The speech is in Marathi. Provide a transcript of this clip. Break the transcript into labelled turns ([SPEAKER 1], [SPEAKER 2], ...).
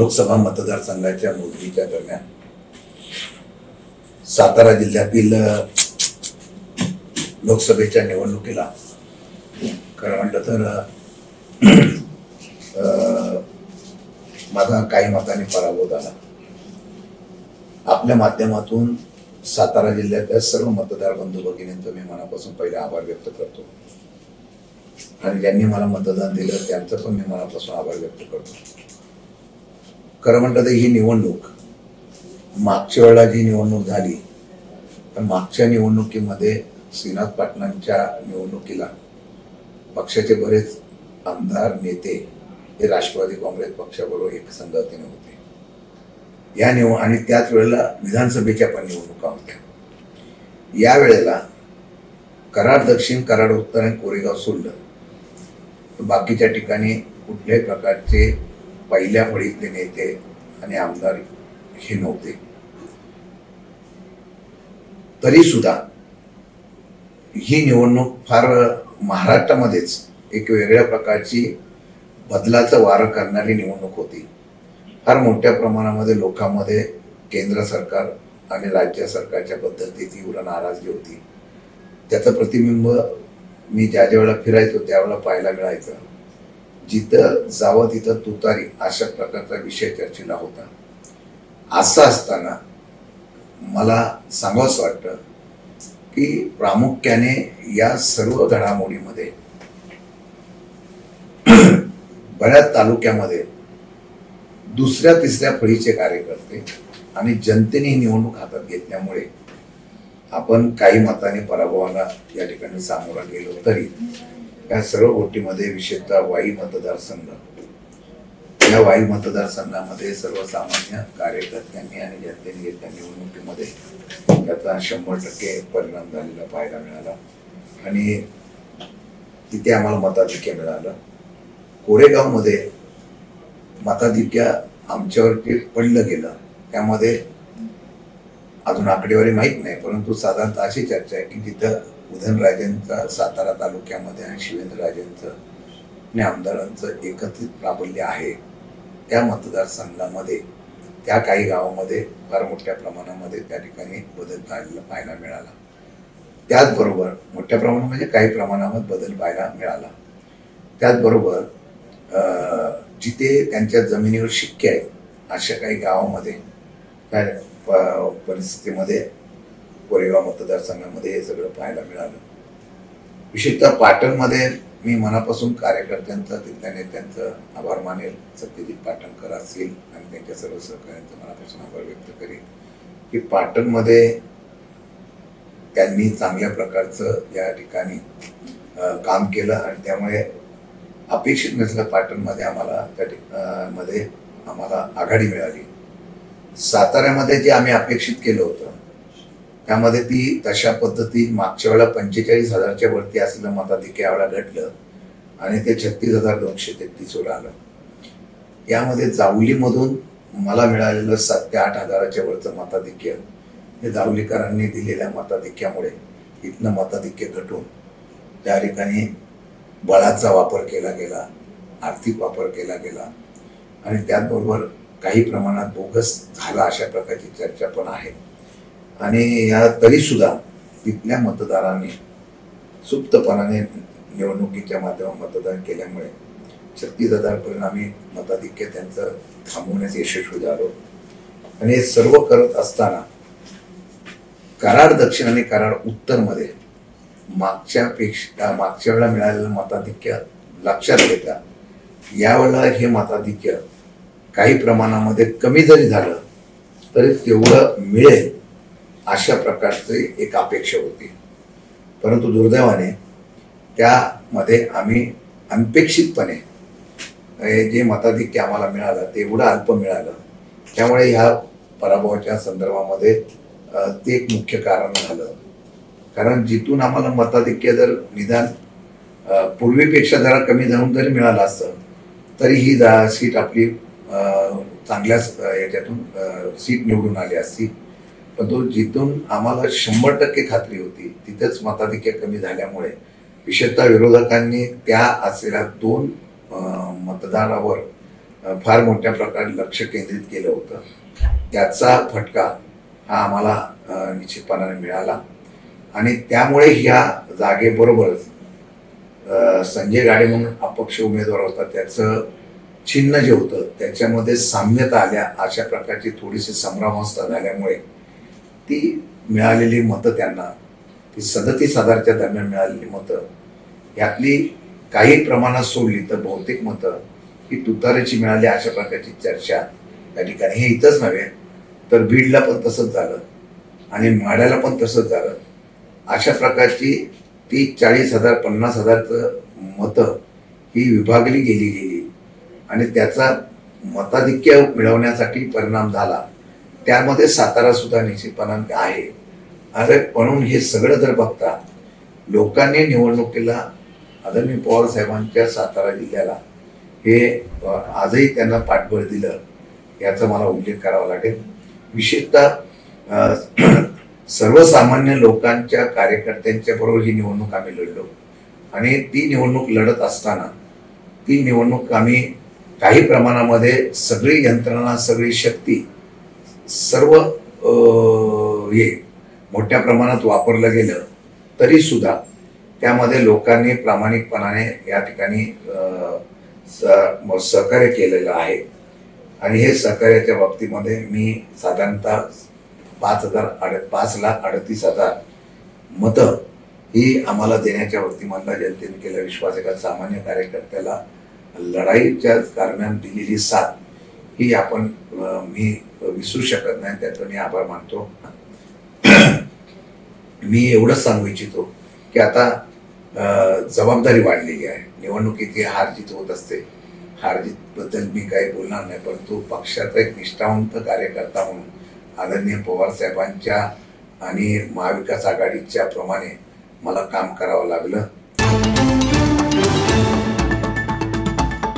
[SPEAKER 1] लोकसभा मतदारसंघाच्या मोजणीच्या दरम्यान सातारा जिल्ह्यातील लोकसभेच्या निवडणुकीला खरं म्हटलं तर माझा काही मतांनी पराभव झाला। आपल्या माध्यमातून सातारा जिल्ह्यातल्या सर्व मतदार बंधू भगिनींचं मी मनापासून पहिले आभार व्यक्त करतो आणि ज्यांनी मला मतदान दिलं त्यांचं पण मी मनापासून आभार व्यक्त करतो। खरं म्हटलं तर ही निवडणूक मागच्या वेळेला जी निवडणूक झाली पण मागच्या निवडणुकीमध्ये श्रीनाथ पाटलांच्या निवडणुकीला पक्षाचे बरेच आमदार नेते हे राष्ट्रवादी काँग्रेस पक्षाबरोबर एक संगतीने होते। आणि त्याच वेळेला विधानसभेच्या पण निवडणुका होत्या। या वेळेला कराड दक्षिण, कराड उत्तर आणि कोरेगाव सोडलं बाकीच्या ठिकाणी कुठल्याही प्रकारचे पहिल्या फळीतले नेते आणि आमदार हे नव्हते। तरी सुद्धा ही निवडणूक फार महाराष्ट्रामध्येच एक वेगळ्या प्रकारची बदलाचं वारं करणारी निवडणूक होती। फार मोठ्या प्रमाणामध्ये लोकांमध्ये केंद्र सरकार आणि राज्य सरकारच्या बद्दल तीव्र नाराजगी होती। त्याचं प्रतिबिंब मी ज्या वेळेला फिरायचो त्यावेळेला पाहायला मिळायचं। जिथं जावं तिथं तुतारी अशा प्रकारचा विषय चर्चेला होता। असं असताना मला सांगावंसं वाटतं की प्रामुख्याने या सर्व घडामोडीमध्ये बऱ्याच तालुक्यामध्ये दुसऱ्या तिसऱ्या फळीचे कार्यकर्ते आणि जनतेने ही निवडणूक हातात घेतल्यामुळे आपण काही मताने पराभवाला या ठिकाणी सामोरा गेलो। तरी या सर्व गोष्टीमध्ये विशेषतः वाई मतदारसंघ, या वाई मतदारसंघामध्ये सर्वसामान्य कार्यकर्त्यांनी आणि जनतेने घेतल्या निवडणुकीमध्ये त्याचा 100% परिणाम झालेला पाहायला मिळाला आणि तिथे आम्हाला मताधिक्य मिळालं। कोरेगावमध्ये मताधिक्य आमच्यावरती पडलं गेलं। त्यामध्ये अजून आकडेवारी माहीत नाही, परंतु साधारणतः अशी चर्चा आहे की जिथं उदयनराजेंचा सातारा तालुक्यामध्ये आणि शिवेंद्रराजेंचं आणि आमदारांचं एकत्रित प्राबल्य आहे त्या मतदारसंघामध्ये त्या काही गावामध्ये फार मोठ्या प्रमाणामध्ये त्या ठिकाणी बदल झालेला पाहायला मिळाला। त्याचबरोबर मोठ्या प्रमाणात म्हणजे काही प्रमाणात बदल पाहायला मिळाला। त्याचबरोबर जिथे त्यांच्या जमिनीवर शिक्के आहेत अशा काही गावामध्ये काय परिस्थितीमध्ये कोरेगाव मतदारसंघामध्ये हे सगळं पाहायला मिळालं। विशेषतः पाटणमध्ये मी मनापासून कार्यकर्त्यांचा तिथल्या नेत्यांचं आभार मानेल। सत्यजित पाटणकर असतील आणि त्यांच्या सर्व सहकाऱ्यांचा मनापासून आभार व्यक्त करेल की पाटणमध्ये त्यांनी चांगल्या प्रकारचं या ठिकाणी काम केलं आणि त्यामुळे अपेक्षित नसलं पाटणमध्ये आम्हाला आघाडी मिळाली। साताऱ्यामध्ये जे आम्ही अपेक्षित केलं होतं त्यामध्ये ती तशा पद्धती मागच्या वेळेला 45,000च्या वरती असलेलं मताधिक्य यावेळेला घटलं आणि ते 36,233 वर आलं। यामध्ये जावलीमधून मला मिळालेलं 7 ते 8 हजाराच्या वरचं मताधिक्य हे जावलीकरांनी दिलेल्या मताधिक्यामुळे इथनं मताधिक्य घटून त्या ठिकाणी बळाचा वापर केला गेला, आर्थिक वापर केला गेला आणि त्याचबरोबर काही प्रमाणात बोगस झाला अशा प्रकारची चर्चा पण आहे। आणि या तरी सुद्धा तिथल्या मतदारांनी सुप्तपणाने निवडणुकीच्या माध्यमातून मतदान केल्यामुळे 36,000 पर्यंत आम्ही मताधिक्य त्यांचं थांबवण्यास यशस्वी झालो। आणि हे सर्व करत असताना कराड दक्षिण आणि कराड उत्तरमध्ये मागच्या वेळेला मिळालेलं मताधिक्य लक्षात घेता यावेळेला हे मताधिक्य काही प्रमाणामध्ये कमी जरी झालं तरी तेवढं मिळेल अशा प्रकारची एक अपेक्षा होती। परंतु दुर्दैवाने त्यामध्ये आम्ही अनपेक्षितपणे जे मताधिक्य आम्हाला मिळालं ते एवढं अल्प मिळालं। त्यामुळे ह्या पराभवाच्या संदर्भामध्ये ते एक मुख्य कारण झालं। कारण जिथून आम्हाला मताधिक्य जर निदान पूर्वीपेक्षा जरा कमी जाऊन जरी मिळालं असतं तरी ही सीट आपली चांगल्याच याच्यातून सीट निवडून आली असती। पण तो जिथून आम्हाला 100% खात्री होती तिथेच मताधिक्य कमी झाल्यामुळे विशेषतः विरोधकांनी त्या असलेल्या 2 मतदारावर फार मोठ्या प्रकारे लक्ष केंद्रित केलं होतं. त्याचा फटका हा आम्हाला निश्चितपणाने मिळाला आणि त्यामुळे ह्या जागेबरोबरच संजय गाडे म्हणून अपक्ष उमेदवार होता, त्याचं चिन्ह जे होतं त्याच्यामध्ये साम्यता आल्या, अशा प्रकारची थोडीशी संभ्रमावस्था झाल्यामुळे ती मिळालेली मतं त्यांना, ती 37,000च्या दरम्यान मिळालेली मतं यातली काही प्रमाणात सोडली तर बहुतेक मतं ही तुतारीची मिळाली, अशा प्रकारची चर्चा त्या ठिकाणी. हे इथंच नव्हे तर बीडला पण तसंच झालं आणि माढ्याला पण तसंच झालं. अशा प्रकारची 30-40,000 50,000 मतं ही विभागली गेली आणि त्याचा मताधिक्य मिळवण्यासाठी परिणाम झाला. त्यामध्ये सातारा सुद्धा निश्चितपणाने आहे. अरे म्हणून हे सगळं जर बघता लोकांनी निवडणुकीला आदरणीय पवार साहेबांच्या सातारा जिल्ह्याला हे आजही त्यांना पाठबळ दिलं, याचा मला उल्लेख करावा लागेल. विशेषतः सर्वसामान्य लोकांच्या कार्यकर्त्यांच्या बरोबर ही निवडणूक आम्ही लढलो आणि ती निवडणूक लढत असताना ती निवडणूक आम्ही काही प्रमाणामध्ये सगळी यंत्रणा, सगळी शक्ती, सर्व हे मोठ्या प्रमाणात वापरलं गेलं तरी सुद्धा त्यामध्ये लोकांनी प्रामाणिकपणाने या ठिकाणी सहकार्य केलेलं आहे आणि हे सहकार्याच्या बाबतीमध्ये मी साधारणतः 5,38,000 मतं ही आम्हाला देण्याच्या बाबतीमधला जनतेने केला विश्वास, एका सामान्य कार्यकर्त्याला लढाईच्या दरम्यान दिलेली साथ ही आपण मी विसरू शकत नाही, त्याचा मी आभार मानतो. मी एवढंच सांगू इच्छितो की आता जबाबदारी वाढलेली आहे. निवडणुकीत हारजीत होत असते, हारजीतबद्दल मी काही बोलणार नाही, परंतु पक्षाचा एक निष्ठावंत कार्यकर्ता म्हणून आदरणीय पवार साहेबांच्या आणि महाविकास आघाडीच्या प्रमाणे मला काम करावं लागलं.